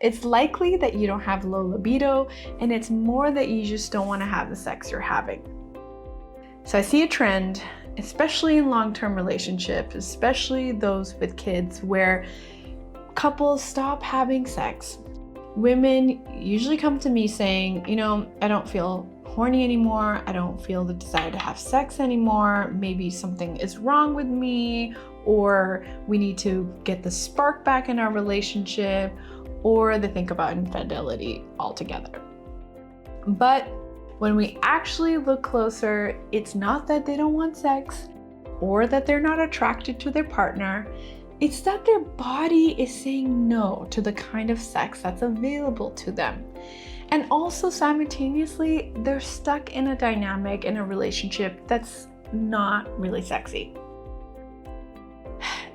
It's likely that you don't have low libido, and it's more that you just don't want to have the sex you're having. So I see a trend, especially in long-term relationships, especially those with kids, where couples stop having sex. Women usually come to me saying, I don't feel horny anymore. I don't feel the desire to have sex anymore. Maybe something is wrong with me, or we need to get the spark back in our relationship, or they think about infidelity altogether. But when we actually look closer, it's not that they don't want sex or that they're not attracted to their partner. It's that their body is saying no to the kind of sex that's available to them. And also simultaneously, they're stuck in a dynamic, in a relationship that's not really sexy.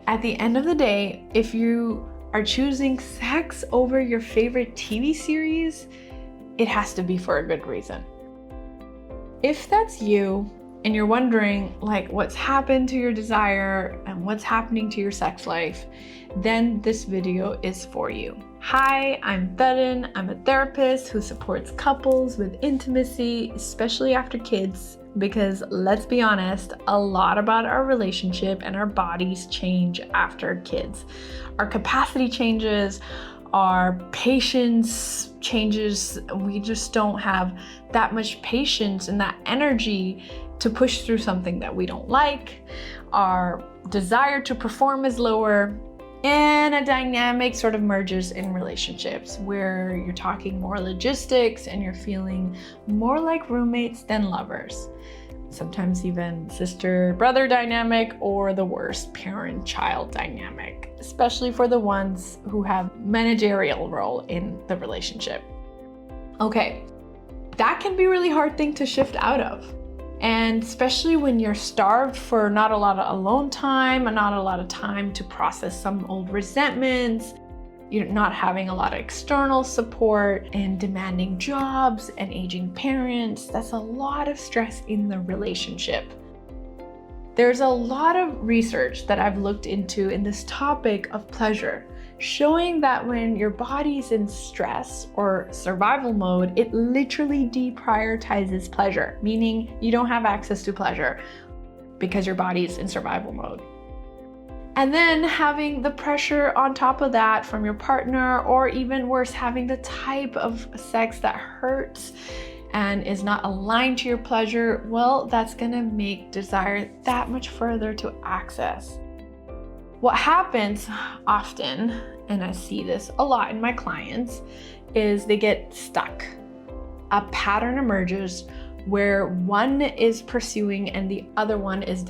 At the end of the day, if you are choosing sex over your favorite TV series, it has to be for a good reason. If that's you, and you're wondering what's happened to your desire and what's happening to your sex life, then this video is for you. Hi, I'm Theron. I'm a therapist who supports couples with intimacy, especially after kids, because let's be honest, a lot about our relationship and our bodies change after kids. Our capacity changes, our patience changes. We just don't have that much patience and that energy to push through something that we don't like. Our desire to perform is lower, and a dynamic sort of merges in relationships where you're talking more logistics and you're feeling more like roommates than lovers. Sometimes even sister-brother dynamic, or the worst, parent-child dynamic, especially for the ones who have managerial role in the relationship. Okay, that can be a really hard thing to shift out of. And especially when you're starved for not a lot of alone time and not a lot of time to process some old resentments, you're not having a lot of external support, and demanding jobs and aging parents. That's a lot of stress in the relationship. There's a lot of research that I've looked into in this topic of pleasure, showing that when your body's in stress or survival mode, it literally deprioritizes pleasure, meaning you don't have access to pleasure because your body's in survival mode. And then having the pressure on top of that from your partner, or even worse, having the type of sex that hurts and is not aligned to your pleasure, well, that's gonna make desire that much further to access. What happens often, and I see this a lot in my clients, is they get stuck. A pattern emerges where one is pursuing and the other one is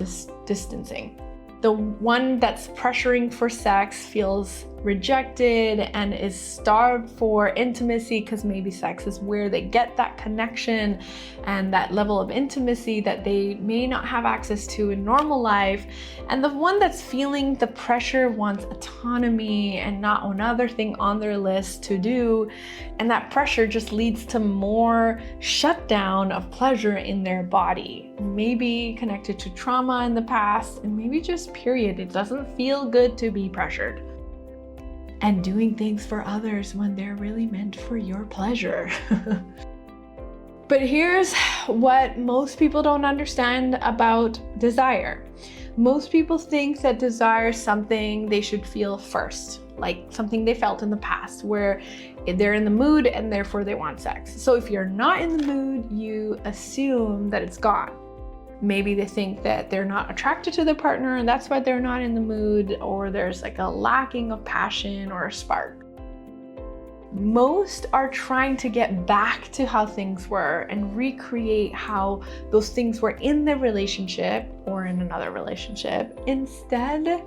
distancing. The one that's pressuring for sex feels rejected and is starved for intimacy, because maybe sex is where they get that connection and that level of intimacy that they may not have access to in normal life. And the one that's feeling the pressure wants autonomy and not another thing on their list to do. And that pressure just leads to more shutdown of pleasure in their body, maybe connected to trauma in the past, and maybe just period. It doesn't feel good to be pressured and doing things for others when they're really meant for your pleasure. But here's what most people don't understand about desire. Most people think that desire is something they should feel first, like something they felt in the past, where they're in the mood and therefore they want sex. So if you're not in the mood, you assume that it's gone. Maybe they think that they're not attracted to their partner and that's why they're not in the mood, or there's a lacking of passion or a spark. Most are trying to get back to how things were and recreate how those things were in the relationship or in another relationship, instead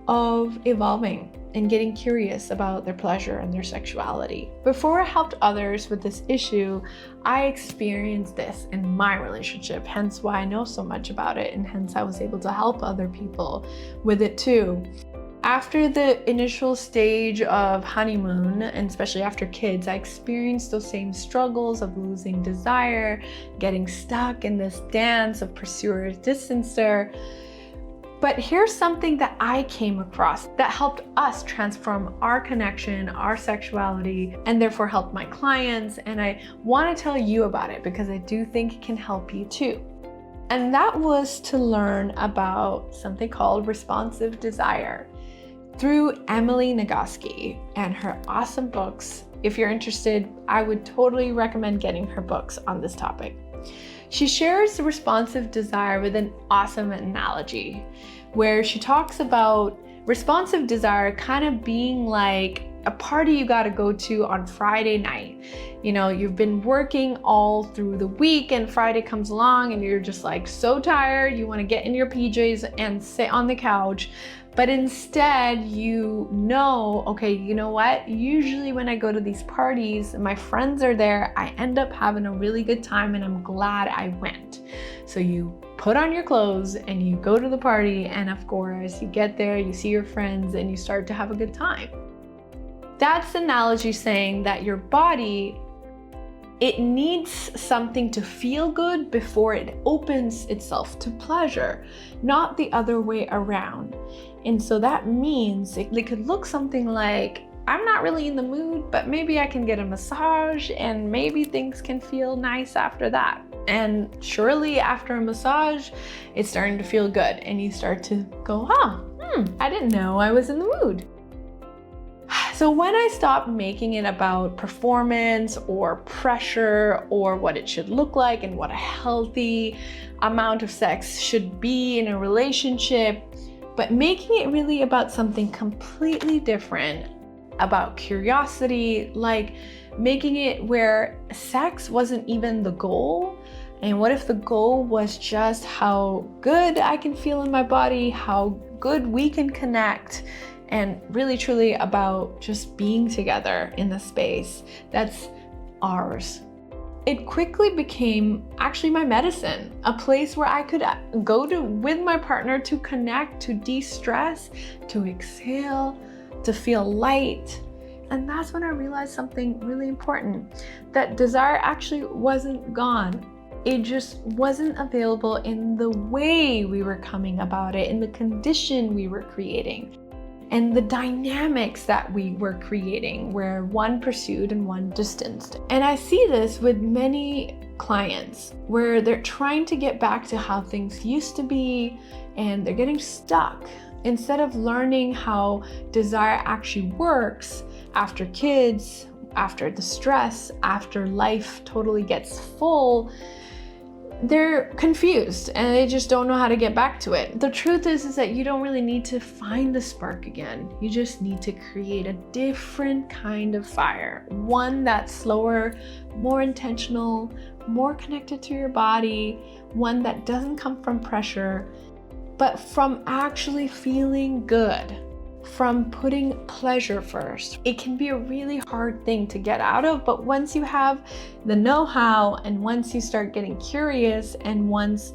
of evolving and getting curious about their pleasure and their sexuality. Before I helped others with this issue, I experienced this in my relationship, hence why I know so much about it, and hence I was able to help other people with it too. After the initial stage of honeymoon, and especially after kids, I experienced those same struggles of losing desire, getting stuck in this dance of pursuer distancer. But here's something that I came across that helped us transform our connection, our sexuality, and therefore helped my clients. And I want to tell you about it because I do think it can help you too. And that was to learn about something called responsive desire through Emily Nagoski and her awesome books. If you're interested, I would totally recommend getting her books on this topic. She shares responsive desire with an awesome analogy where she talks about responsive desire kind of being like a party you got to go to on Friday night. You know, you've been working all through the week and Friday comes along and you're just like so tired, you want to get in your PJs and sit on the couch. But instead, you know, okay, you know what? Usually when I go to these parties, my friends are there, I end up having a really good time and I'm glad I went. So you put on your clothes and you go to the party, and of course, you get there, you see your friends, and you start to have a good time. That's the analogy saying that your body, it needs something to feel good before it opens itself to pleasure, not the other way around. And so that means it could look something like, I'm not really in the mood, but maybe I can get a massage and maybe things can feel nice after that. And surely after a massage, it's starting to feel good and you start to go, I didn't know I was in the mood. So when I stopped making it about performance or pressure or what it should look like and what a healthy amount of sex should be in a relationship, but making it really about something completely different, about curiosity, like making it where sex wasn't even the goal. And what if the goal was just how good I can feel in my body, how good we can connect, and really truly about just being together in the space that's ours. It quickly became actually my medicine, a place where I could go to with my partner to connect, to de-stress, to exhale, to feel light. And that's when I realized something really important, that desire actually wasn't gone. It just wasn't available in the way we were coming about it, in the condition we were creating, and the dynamics that we were creating where one pursued and one distanced. And I see this with many clients where they're trying to get back to how things used to be and they're getting stuck. Instead of learning how desire actually works after kids, after the stress, after life totally gets full, they're confused and they just don't know how to get back to it. The truth is that you don't really need to find the spark again. You just need to create a different kind of fire, one that's slower, more intentional, more connected to your body, one that doesn't come from pressure, but from actually feeling good, from putting pleasure first. It can be a really hard thing to get out of, but once you have the know-how and once you start getting curious and once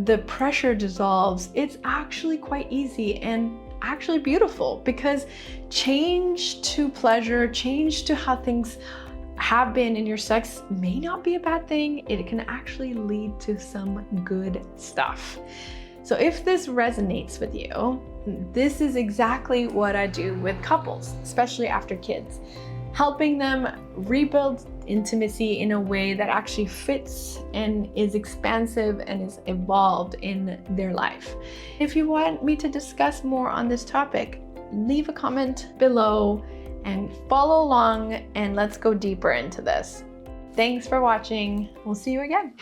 the pressure dissolves, it's actually quite easy and actually beautiful, because change to pleasure, change to how things have been in your sex may not be a bad thing. It can actually lead to some good stuff. So if this resonates with you, this is exactly what I do with couples, especially after kids, helping them rebuild intimacy in a way that actually fits and is expansive and is evolved in their life. If you want me to discuss more on this topic, leave a comment below and follow along and let's go deeper into this. Thanks for watching. We'll see you again.